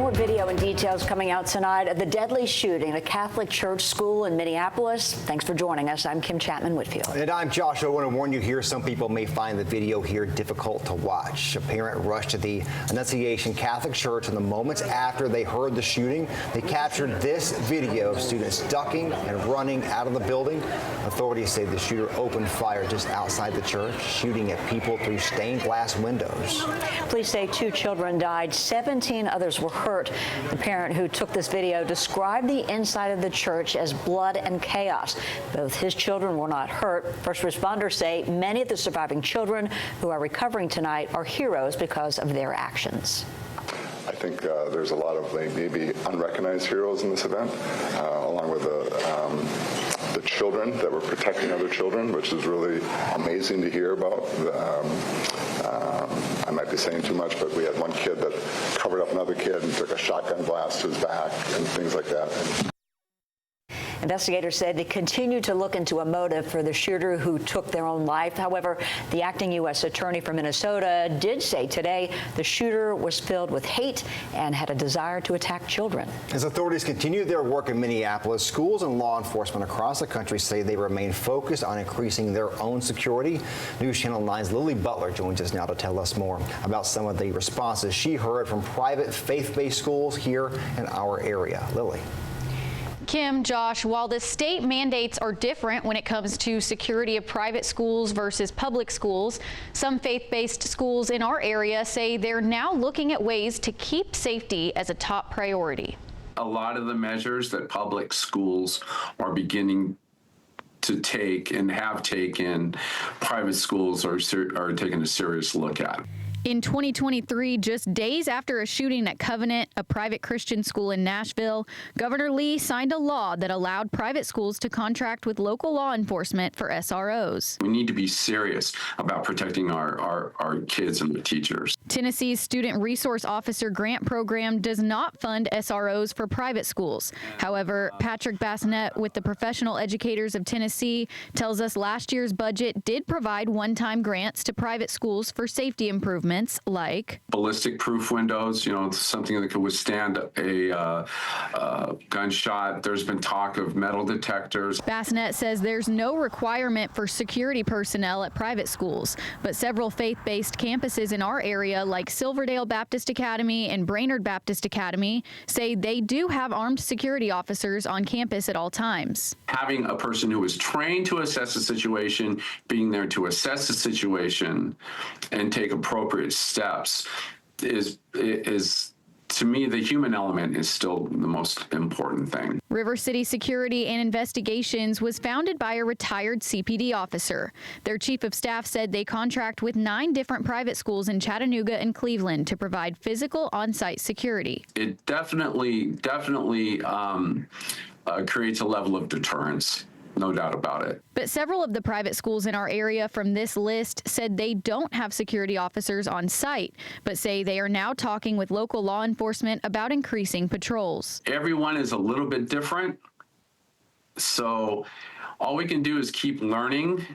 More video and details coming out tonight of the deadly shooting at a Catholic church school in Minneapolis. Thanks for joining us. I'm Kim Chapman-Whitfield. And I'm Josh. I want to warn you here, some people may find the video here difficult to watch. A parent rushed to the Annunciation Catholic Church in the moments after they heard the shooting. They captured this video of students ducking and running out of the building. Authorities say the shooter opened fire just outside the church, shooting at people through stained glass windows. Police say 2 children died, 17 others were hurt. The parent who took this video described the inside of the church as blood and chaos. Both his children were not hurt. First responders say many of the surviving children who are recovering tonight are heroes because of their actions. I think there's a lot of maybe unrecognized heroes in this event, along with the children that were protecting other children, which is really amazing to hear about. I might be saying too much, but we had one kid that covered up another kid and took a shotgun blast to his back and things like that. Investigators said they continue to look into a motive for the shooter who took their own life. However, the acting U.S. attorney from Minnesota did say today the shooter was filled with hate and had a desire to attack children. As authorities continue their work in Minneapolis, schools and law enforcement across the country say they remain focused on increasing their own security. News Channel 9's Lily Butler joins us now to tell us more about some of the responses she heard from private faith-based schools here in our area. Lily. Kim, Josh, while the state mandates are different when it comes to security of private schools versus public schools, some faith-based schools in our area say they're now looking at ways to keep safety as a top priority. A lot of the measures that public schools are beginning to take and have taken, private schools are taking a serious look at. In 2023, just days after a shooting at Covenant, a private Christian school in Nashville, Governor Lee signed a law that allowed private schools to contract with local law enforcement for SROs. We need to be serious about protecting our kids and the teachers. Tennessee's Student Resource Officer Grant Program does not fund SROs for private schools. However, Patrick Bassinet with the Professional Educators of Tennessee tells us last year's budget did provide one-time grants to private schools for safety improvements like ballistic proof windows, something that could withstand a gunshot. There's been talk of metal detectors. Bassinet says there's no requirement for security personnel at private schools, but several faith-based campuses in our area like Silverdale Baptist Academy and Brainerd Baptist Academy say they do have armed security officers on campus at all times. Having a person who is trained to assess the situation, being there to assess the situation and take appropriate steps is to me, the human element is still the most important thing. River City Security and Investigations was founded by a retired CPD officer. Their chief of staff said they contract with 9 different private schools in Chattanooga and Cleveland to provide physical on-site security. It definitely creates a level of deterrence. No doubt about it. But several of the private schools in our area from this list said they don't have security officers on site, but say they are now talking with local law enforcement about increasing patrols. Everyone is a little bit different, so all we can do is keep learning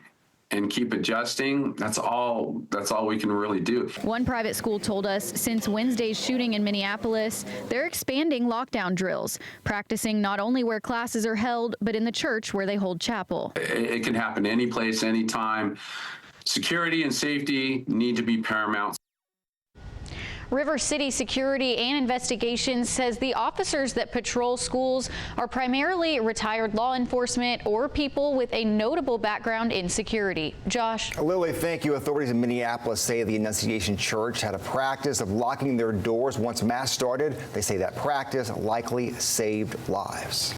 and keep adjusting. That's all we can really do. One private school told us since Wednesday's shooting in Minneapolis, they're expanding lockdown drills, practicing not only where classes are held, but in the church where they hold chapel. It can happen any place, anytime. Security and safety need to be paramount. River City Security and Investigations says the officers that patrol schools are primarily retired law enforcement or people with a notable background in security. Josh. Lily, thank you. Authorities in Minneapolis say the Annunciation Church had a practice of locking their doors once Mass started. They say that practice likely saved lives.